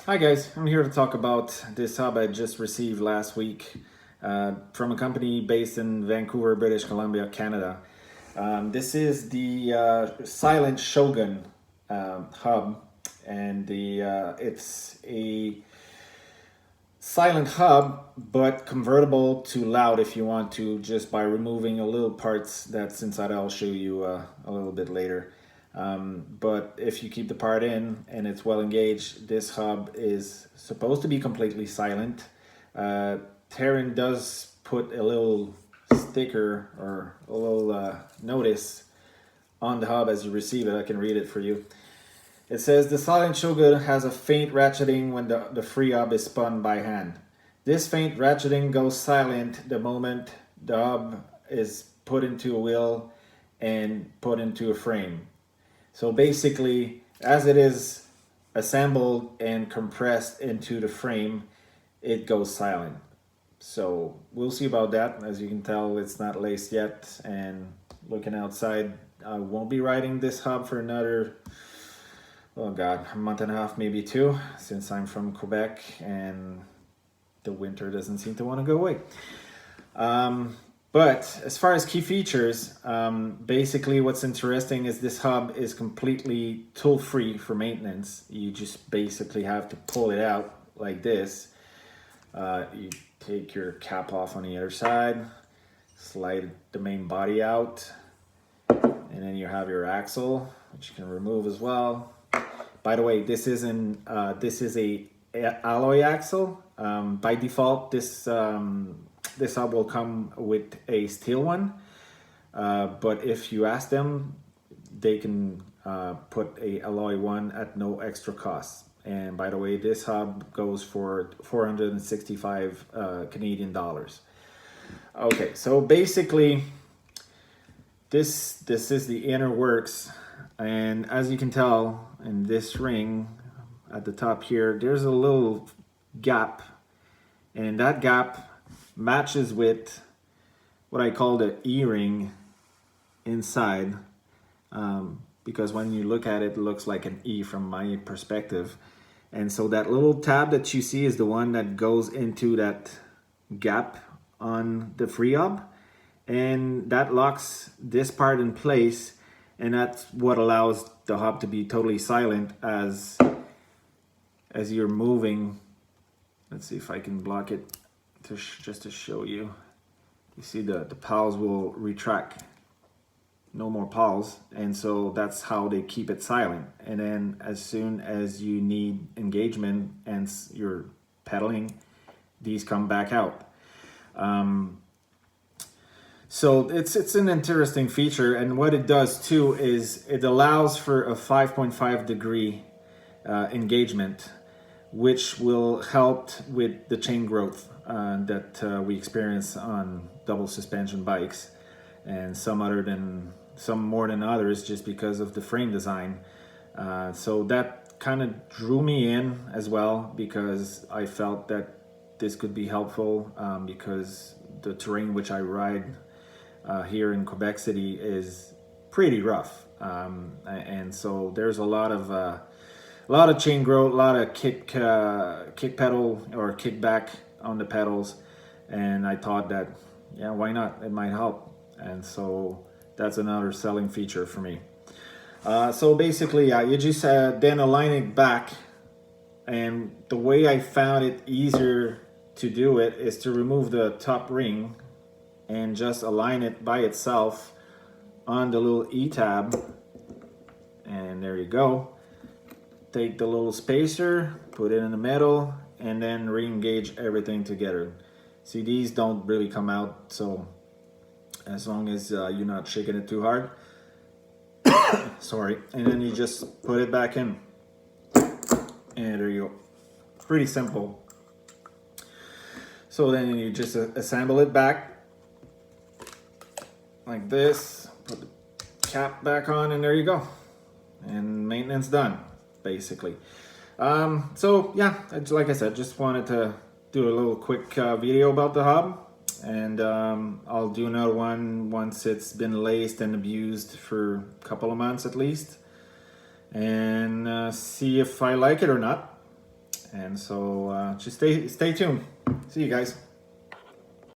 Hi guys, I'm here to talk about this hub I just received last week from a company based in Vancouver, British Columbia, Canada. This is the Silent Shogun hub, and it's a silent hub, but convertible to loud if you want to, just by removing a little parts that's inside. I'll show you a little bit later. But if you keep the part in and it's well engaged, this hub is supposed to be completely silent. Tairin does put a little sticker or a little notice on the hub as you receive it. I can read it for you. It says the silent shogun has a faint ratcheting when the free hub is spun by hand. This faint ratcheting goes silent the moment the hub is put into a wheel and put into a frame. So basically, as it is assembled and compressed into the frame, it goes silent. So we'll see about that. As you can tell, it's not laced yet. And looking outside, I won't be riding this hub for another, oh God, a month and a half, maybe two, since I'm from Quebec and the winter doesn't seem to want to go away. But as far as key features, basically what's interesting is this hub is completely tool-free for maintenance. You just basically have to pull it out like this. You take your cap off on the other side, slide the main body out, and then you have your axle, which you can remove as well. By the way, this is a alloy axle. By default, this hub will come with a steel one, but if you ask them, they can put a alloy one at no extra cost. And by the way, this hub goes for 465 Canadian dollars. Okay, so basically, this is the inner works, and as you can tell in this ring at the top here, there's a little gap, and that gap matches with what I call the E-ring inside, because when you look at it, it looks like an E from my perspective. And so that little tab that you see is the one that goes into that gap on the free hub, and that locks this part in place, and that's what allows the hub to be totally silent as you're moving. Let's see if I can block it just to show you. You see the pals will retract, no more pals, and so that's how they keep it silent. And then as soon as you need engagement and you're pedaling, these come back out. So it's an interesting feature, and what it does too is it allows for a 5.5 degree engagement, which will help with the chain growth that we experience on double suspension bikes, and some more than others just because of the frame design. So that kind of drew me in as well, because I felt that this could be helpful, because the terrain which I ride here in Quebec City is pretty rough, and so there's a lot of chain growth, a lot of kick pedal or kickback on the pedals, and I thought that, yeah, why not? It might help, and so that's another selling feature for me. So basically, yeah, you just then align it back, and the way I found it easier to do it is to remove the top ring and just align it by itself on the little E-tab, and there you go. Take the little spacer, put it in the middle, and then re-engage everything together. See, these don't really come out, so as long as you're not shaking it too hard. Sorry. And then you just put it back in, and there you go. Pretty simple. So then you just assemble it back like this, put the cap back on, and there you go, and maintenance done, basically. So yeah, like I said, just wanted to do a little quick video about the hub, and I'll do another one once it's been laced and abused for a couple of months at least, and see if I like it or not. And so just stay tuned. See you guys.